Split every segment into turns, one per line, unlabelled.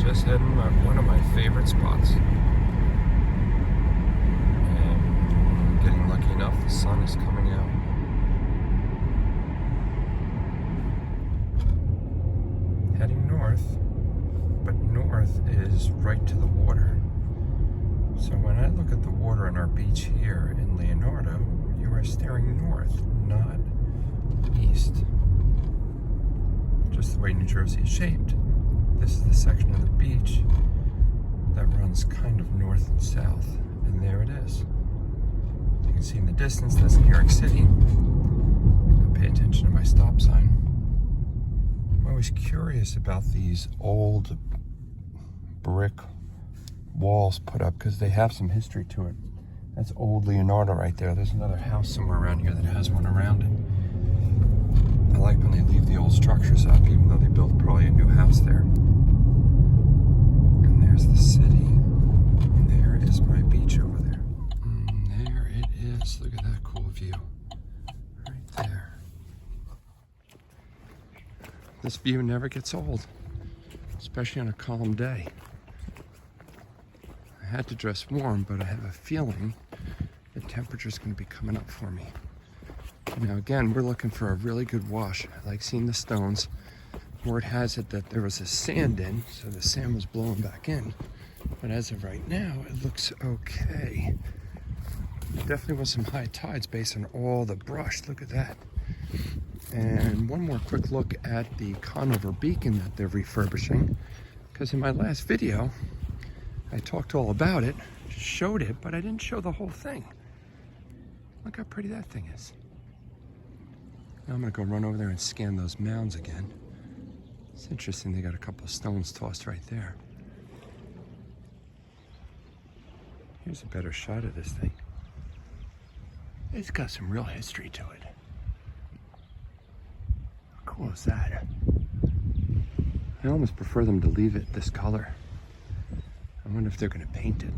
just heading one of my favorite spots. And getting lucky enough, the sun is coming out. Heading north, but north is right to the water. So when I look at the water on our beach here in Leonardo, you are staring north, not east. Just the way New Jersey is shaped. This is the section of the beach that runs kind of north and south, and there it is. You can see in the distance, that's New York City. Now pay attention to my stop sign. I'm always curious about these old brick walls put up because they have some history to it. That's old Leonardo right there. There's another house somewhere around here that has one around it. I like when they leave the old structures up, even though they built probably a new house there. And there's the city. And there is my beach over there. And there it is. Look at that cool view. Right there. This view never gets old, especially on a calm day. I had to dress warm, but I have a feeling the temperature's going to be coming up for me. Now again, we're looking for a really good wash. I like seeing the stones. Word has it that there was a sand in, so the sand was blowing back in. But as of right now, it looks okay. There definitely was some high tides based on all the brush. Look at that. And one more quick look at the Conover beacon that they're refurbishing. Because in my last video, I talked all about it, showed it, but I didn't show the whole thing. Look how pretty that thing is. Now I'm gonna go run over there and scan those mounds again. It's interesting, they got a couple of stones tossed right there. Here's a better shot of this thing. It's got some real history to it. How cool is that? I almost prefer them to leave it this color. I wonder if they're gonna paint it.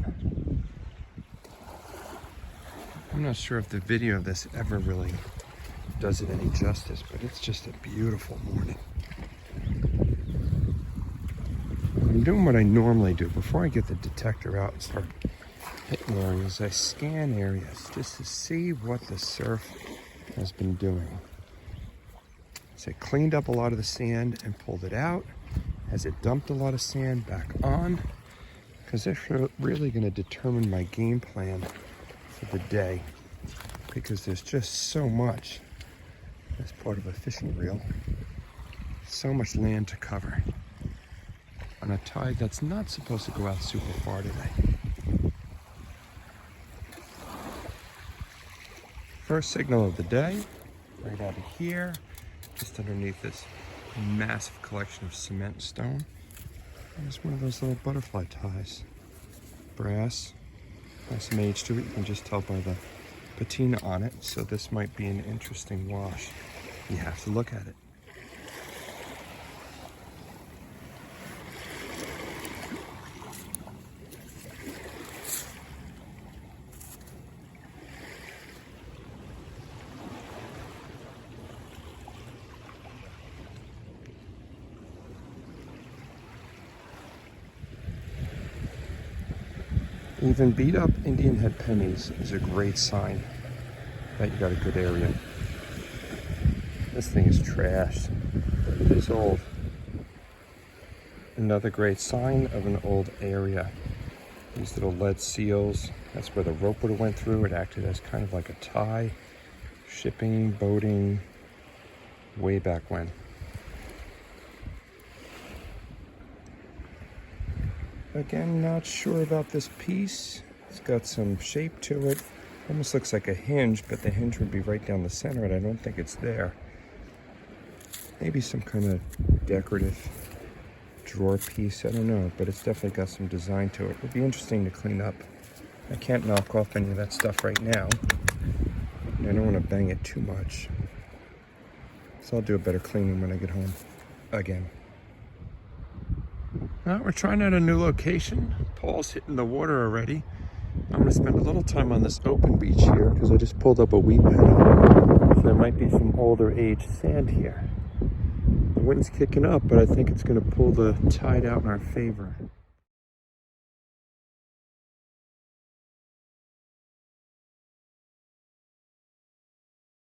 I'm not sure if the video of this ever really does it any justice, but it's just a beautiful morning. I'm doing what I normally do. Before I get the detector out and start hitting areas, I scan areas just to see what the surf has been doing. So it cleaned up a lot of the sand and pulled it out. Has it dumped a lot of sand back on? Because they're really going to determine my game plan for the day. Because there's just so much as part of a fishing reel. So much land to cover on a tide that's not supposed to go out super far today. First signal of the day, right out of here, just underneath this massive collection of cement and stone. There's one of those little butterfly ties. Brass, has some age to it, you can just tell by the patina on it, so this might be an interesting wash. You have to look at it. Even beat up Indian head pennies is a great sign that you got a good area. This thing is trashed. It is old. Another great sign of an old area. These little lead seals, that's where the rope would have went through. It acted as kind of like a tie. Shipping, boating, way back when. Again, not sure about this piece. It's got some shape to it. Almost looks like a hinge, but the hinge would be right down the center, and I don't think it's there. Maybe some kind of decorative drawer piece, I don't know, but it's definitely got some design to it. It'd be interesting to clean up. I can't knock off any of that stuff right now. And I don't want to bang it too much. So I'll do a better cleaning when I get home again. Well, we're trying out a new location. Paul's hitting the water already. I'm going to spend a little time on this open beach here because I just pulled up a wheat paddock. So there might be some older age sand here. The wind's kicking up, but I think it's going to pull the tide out in our favor.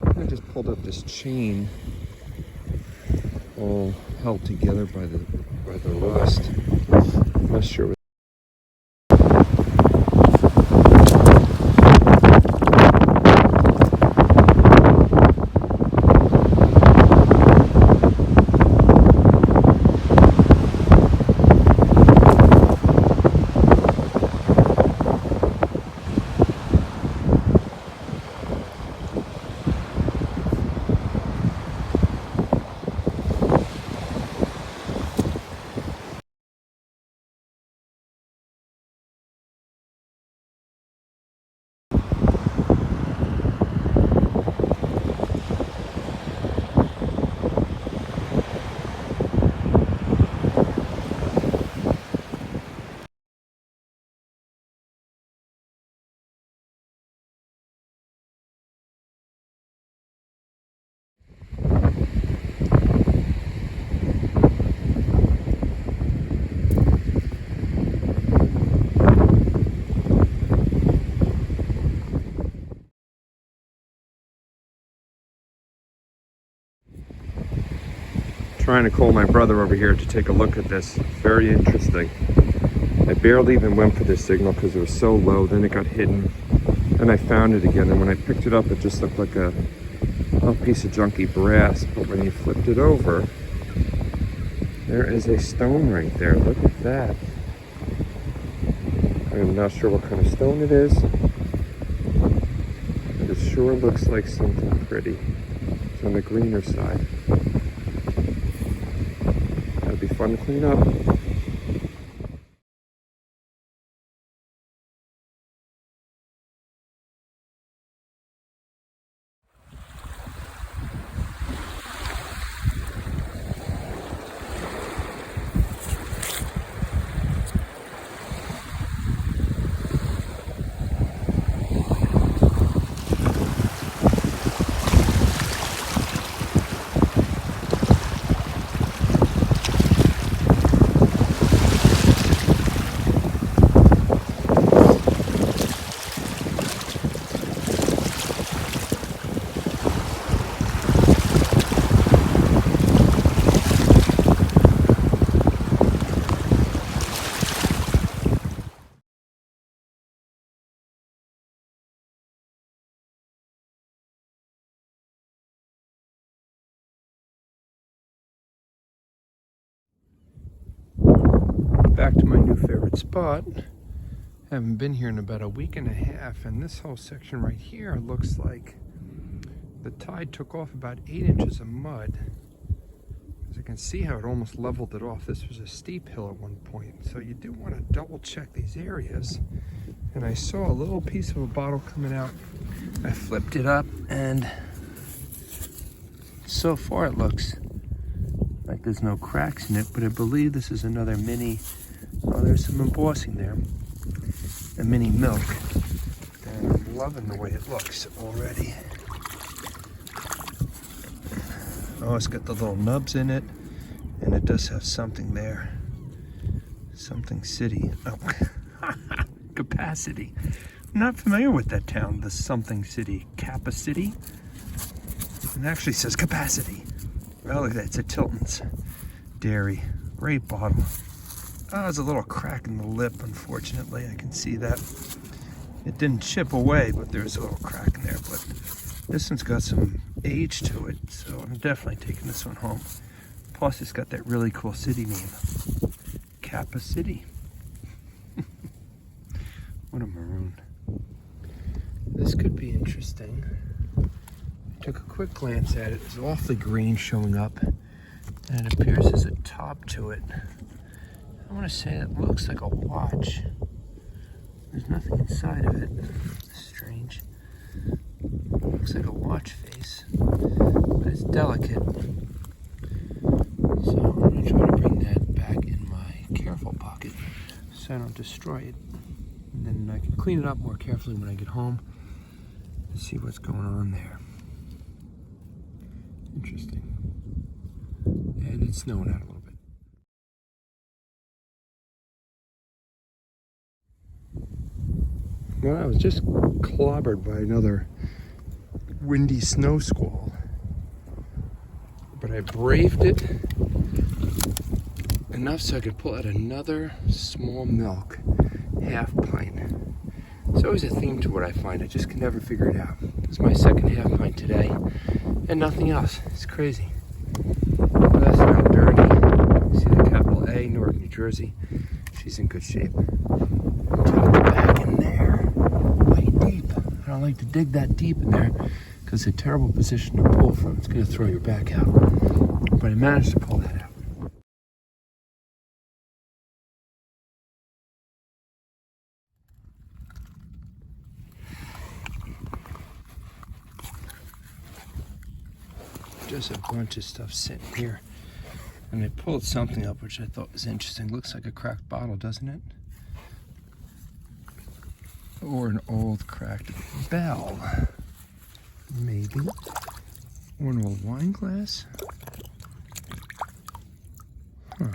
I just pulled up this chain, all held together by the rust. I'm not sure. Trying to call my brother over here to take a look at this. Very interesting. I barely even went for this signal because it was so low. Then it got hidden. Then I found it again, and when I picked it up, it just looked like a piece of junky brass. But when you flipped it over, there is a stone right there. Look at that. I'm not sure what kind of stone it is, but it sure looks like something pretty. It's on the greener side. That'll be fun to clean up. Back to my new favorite spot. Haven't been here in about a week and a half, and this whole section right here looks like the tide took off about 8 inches of mud. As you can see how it almost leveled it off. This was a steep hill at one point, so you do want to double check these areas. And I saw a little piece of a bottle coming out. I flipped it up, and so far it looks like there's no cracks in it, but I believe this is another mini. Oh, there's some embossing there. A mini milk. And I'm loving the way it looks already. Oh, it's got the little nubs in it, and it does have something there. Something city. Oh, Capacity. I'm not familiar with that town, the something city. Kappa City? It actually says Capacity. Oh, look at that, it's a Tilton's Dairy. Great bottle. Oh, there's a little crack in the lip, unfortunately. I can see that. It didn't chip away, but there's a little crack in there. But this one's got some age to it, so I'm definitely taking this one home. Plus, it's got that really cool city name. Kappa City. What a maroon. This could be interesting. I took a quick glance at it. It's awfully green showing up, and it appears there's a top to it. I want to say it looks like a watch. There's nothing inside of it. Strange. Looks like a watch face, but it's delicate. So I'm going to try to bring that back in my careful pocket so I don't destroy it. And then I can clean it up more carefully when I get home and see what's going on there. Interesting. And it's snowing out a little bit. Well, I was just clobbered by another windy snow squall, but I braved it enough so I could pull out another small milk half pint. There's always a theme to what I find. I just can never figure it out. It's my second half pint today, and nothing else. It's crazy. Well, that's not dirty. See the capital A, Newark, New Jersey. She's in good shape. Tuck it back in there, way deep. I don't like to dig that deep in there because it's a terrible position to pull from. It's going to throw your back out. But I managed to pull that out. Just a bunch of stuff sitting here. And I pulled something up which I thought was interesting. Looks like a cracked bottle, doesn't it? Or an old cracked bell. Maybe. Or an old wine glass. Huh.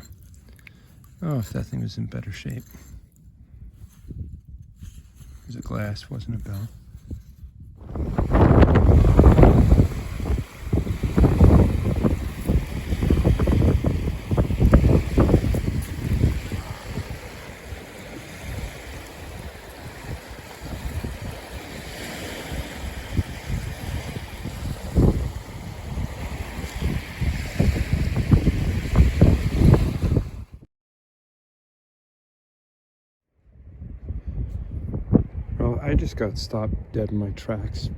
Oh, if that thing was in better shape. It was a glass, wasn't a bell. I just got stopped dead in my tracks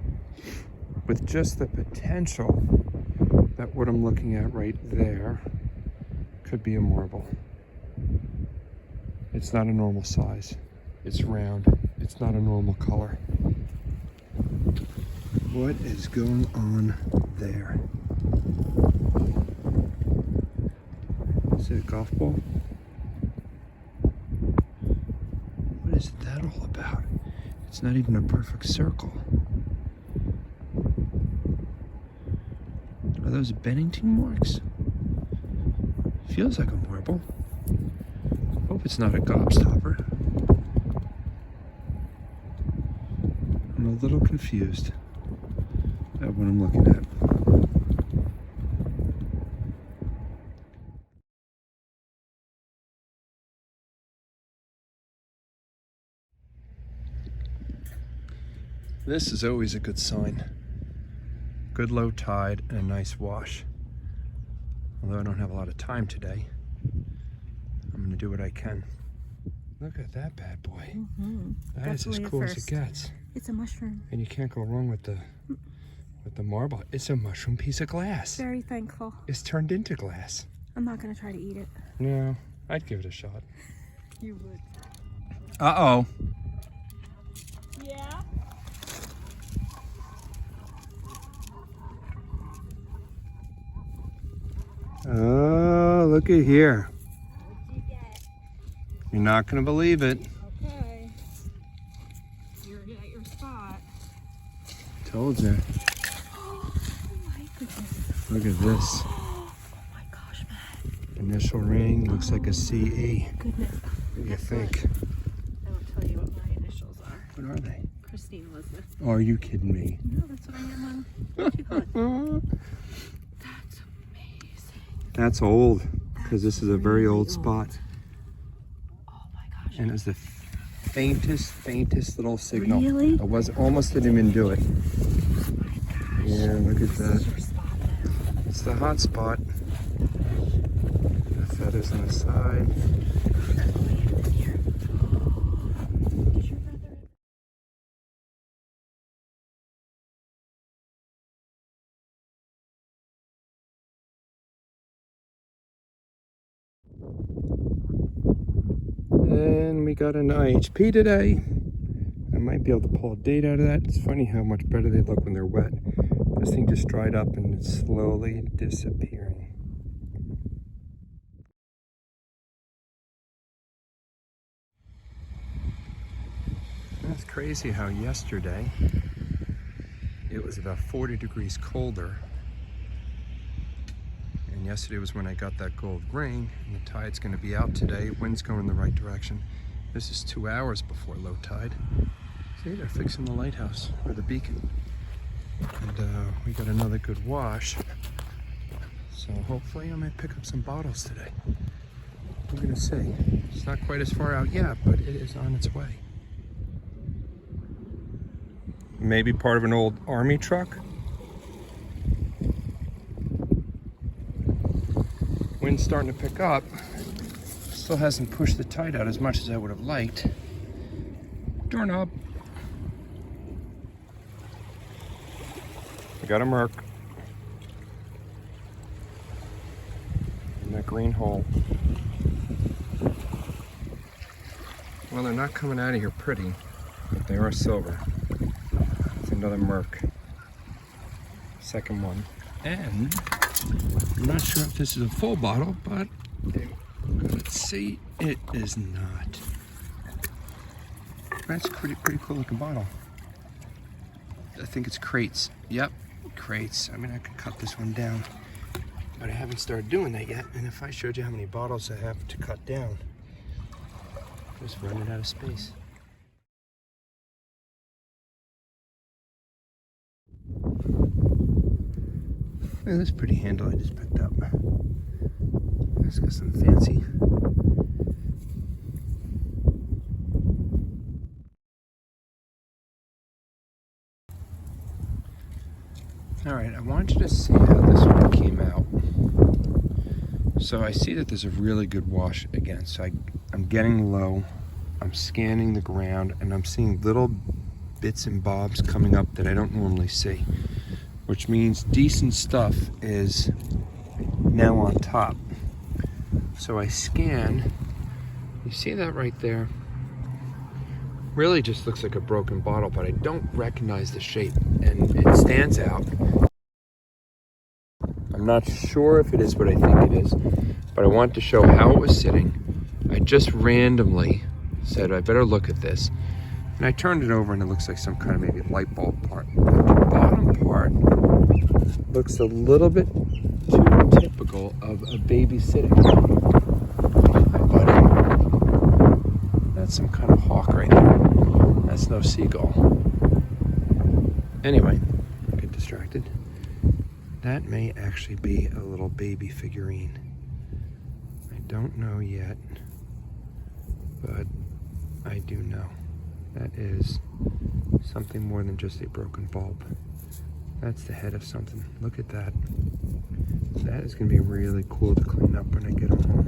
with just the potential that what I'm looking at right there could be a marble. It's not a normal size. It's round. It's not a normal color. What is going on there? Is it a golf ball? What is that all about? It's not even a perfect circle. Are those Bennington marks? Feels like a marble. Hope it's not a gobstopper. I'm a little confused at what I'm looking at. This is always a good sign. Good low tide and a nice wash. Although I don't have a lot of time today, I'm gonna do what I can. Look at that bad boy.
Mm-hmm.
That is as cool as it gets.
It's a mushroom.
And you can't go wrong with the marble. It's a mushroom piece of glass.
Very thankful.
It's turned into glass.
I'm not gonna try to eat it.
No, I'd give it a shot.
You would.
Uh-oh.
Yeah?
Oh, look at here.
What'd you get?
You're not gonna believe it.
Okay. You're at your spot.
Told you.
Oh my goodness.
Look at this.
Oh my gosh, Matt.
Initial ring looks like a CE.
Goodness.
What do you think?
I won't tell you what my initials are.
What are they?
Christine Elizabeth.
Oh, are you kidding me?
No, that's what I am on. What do you call it? That's amazing.
That's old, because this is a very old spot.
Oh my gosh.
And it was the faintest little signal.
Really?
It was almost didn't even do it.
Oh my gosh.
Yeah, look at
This is
that.
your spot now.
It's the hot spot. The feathers on the side.
Here. Did your brother?
And we got an IHP today. I might be able to pull a date out of that. It's funny how much better they look when they're wet. This thing just dried up and it's slowly disappearing. It's crazy how yesterday it was about 40 degrees colder And yesterday was when I got that gold ring, and the tide's gonna be out today. Wind's going in the right direction. This is 2 hours before low tide. See, they're fixing the lighthouse, or the beacon. And we got another good wash. So hopefully I might pick up some bottles today. We're gonna see. It's not quite as far out yet, but it is on its way. Maybe part of an old army truck. Wind's starting to pick up. Still hasn't pushed the tide out as much as I would have liked. Doorknob. I got a Merc. In that green hole. Well, they're not coming out of here pretty, but they are silver. It's another Merc. Second one. And I'm not sure if this is a full bottle, but let's see. It is not. That's a pretty cool looking bottle. I think it's crates. Yep, crates. I mean, I could cut this one down, but I haven't started doing that yet. And if I showed you how many bottles I have to cut down, I'm just running out of space. Look at this pretty handle I just picked up. It's got some fancy. Alright, I want you to see how this one came out. So I see that there's a really good wash again. So I'm getting low, I'm scanning the ground, and I'm seeing little bits and bobs coming up that I don't normally see. Which means decent stuff is now on top. So I scan, you see that right there? Really just looks like a broken bottle, but I don't recognize the shape, and it stands out. I'm not sure if it is what I think it is, but I want to show how it was sitting. I just randomly said, I better look at this. And I turned it over and it looks like some kind of maybe light bulb part. But the bottom part looks a little bit too typical of a baby sitting. Hi, buddy. That's some kind of hawk right there. That's no seagull. Anyway, don't get distracted. That may actually be a little baby figurine. I don't know yet, but I do know. That is something more than just a broken bulb. That's the head of something. Look at that. That is going to be really cool to clean up when I get them home.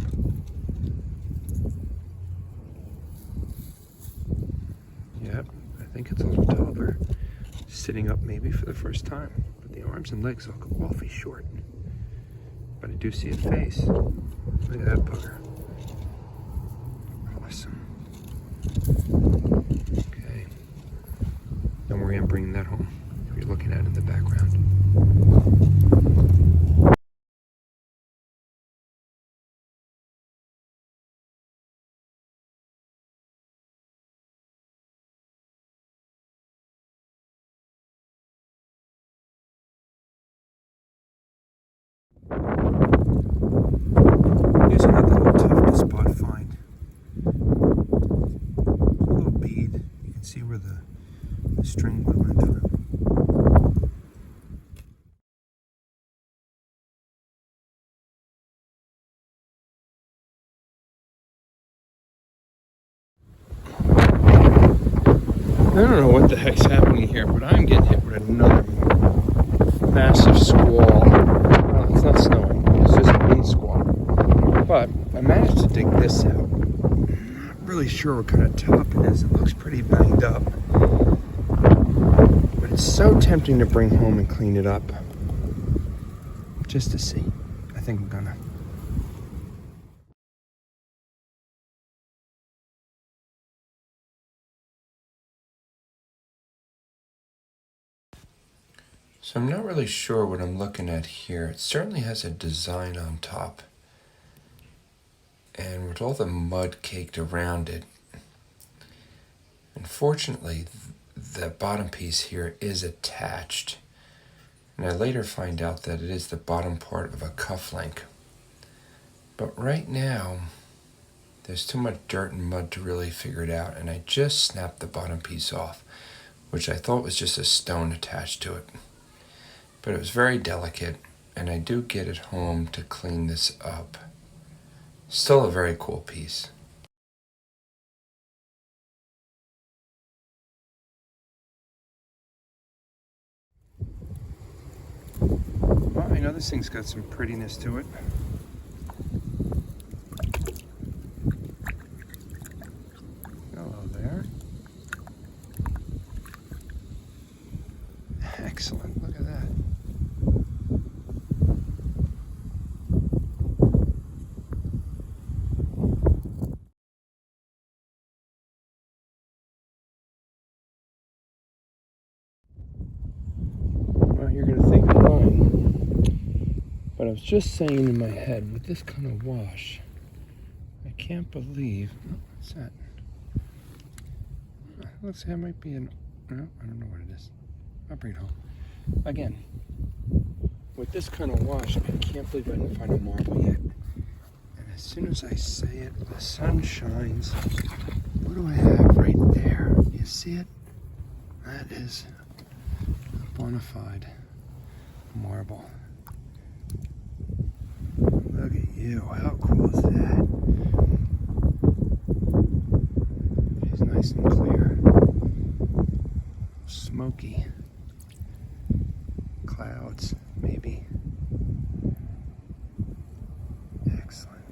Yep, I think it's a little toddler sitting up maybe for the first time. But the arms and legs look awfully short. But I do see a face. Look at that bugger. Awesome. Okay. Don't worry, I'm bringing that home. If you're looking at it in the background. Here's another tough spot find. A little bead. You can see where the string went through. I don't know what the heck's happening here, but I'm getting hit with another massive squall. Well, it's not snowing, it's just a wind squall. But I managed to dig this out. I'm not really sure what kind of top it is. It looks pretty banged up. But it's so tempting to bring home and clean it up. Just to see. I think I'm gonna. So I'm not really sure what I'm looking at here. It certainly has a design on top. And with all the mud caked around it, unfortunately, the bottom piece here is attached. And I later find out that it is the bottom part of a cuff link. But right now, there's too much dirt and mud to really figure it out, and I just snapped the bottom piece off, which I thought was just a stone attached to it. But it was very delicate, and I do get it home to clean this up. Still a very cool piece. Well, I know this thing's got some prettiness to it. Hello there. Excellent, look at that. Well, you're gonna think I'm lying, but I was just saying in my head, with this kind of wash, I can't believe, oh, what's that? Looks like it might be an, no, I don't know what it is. I'll bring it home. Again, with this kind of wash, I can't believe I didn't find a marble yet. And as soon as I say it, the sun shines. What do I have right there? You see it? That is a bona fide marble. Look at you. How cool is that? She's nice and clear. Smoky. Clouds, maybe. Excellent.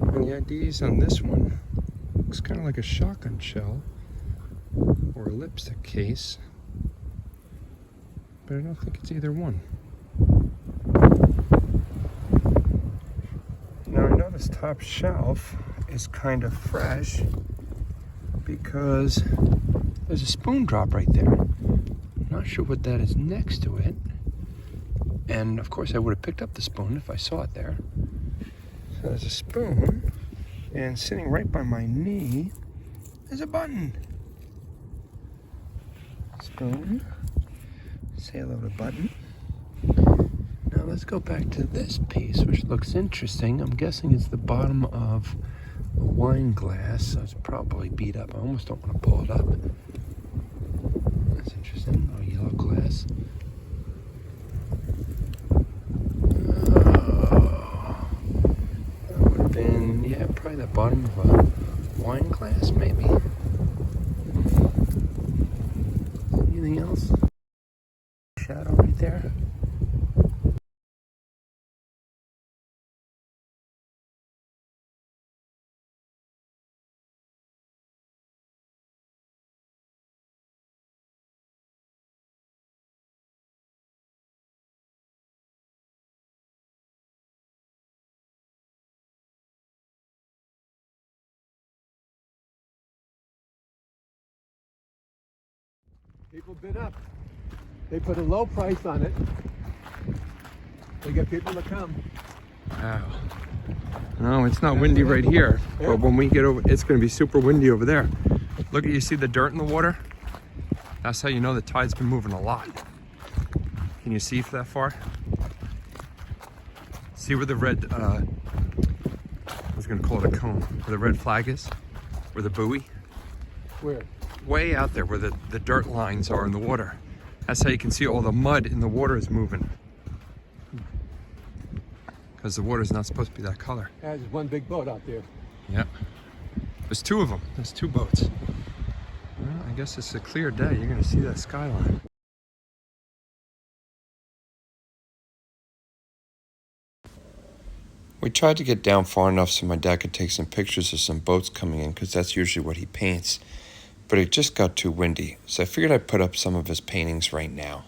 And the IDs on this one looks kind of like a shotgun shell or a lipstick case, but I don't think it's either one. Now I know this top shelf is kind of fresh because there's a spoon drop right there. I'm not sure what that is next to it. And of course I would have picked up the spoon if I saw it there. So there's a spoon, and sitting right by my knee is a button. Spoon. Say hello to button. Now let's go back to this piece, which looks interesting. I'm guessing it's the bottom of a wine glass, so it's probably beat up. I almost don't want to pull it up. That's interesting. Oh, yellow glass. Oh, that would have been, yeah, probably the bottom of a wine glass, maybe. Anything else? Shadow right there.
People bid up. They put a low price on it. They get people to come.
Wow. No, it's not windy right here, but when we get over, it's going to be super windy over there. Look at, you see the dirt in the water? That's how you know the tide's been moving a lot. Can you see that far? See where the red, I was going to call it a cone, where the red flag is? Where the buoy?
Where?
Way out there where the dirt lines are in the water. That's how you can see all the mud in the water is moving. Because the water is not supposed to be that color.
Yeah, there's one big boat out there.
Yeah. There's two of them. There's two boats. Well, I guess it's a clear day. You're going to see that skyline. We tried to get down far enough so my dad could take some pictures of some boats coming in, because that's usually what he paints. But it just got too windy, so I figured I'd put up some of his paintings right now.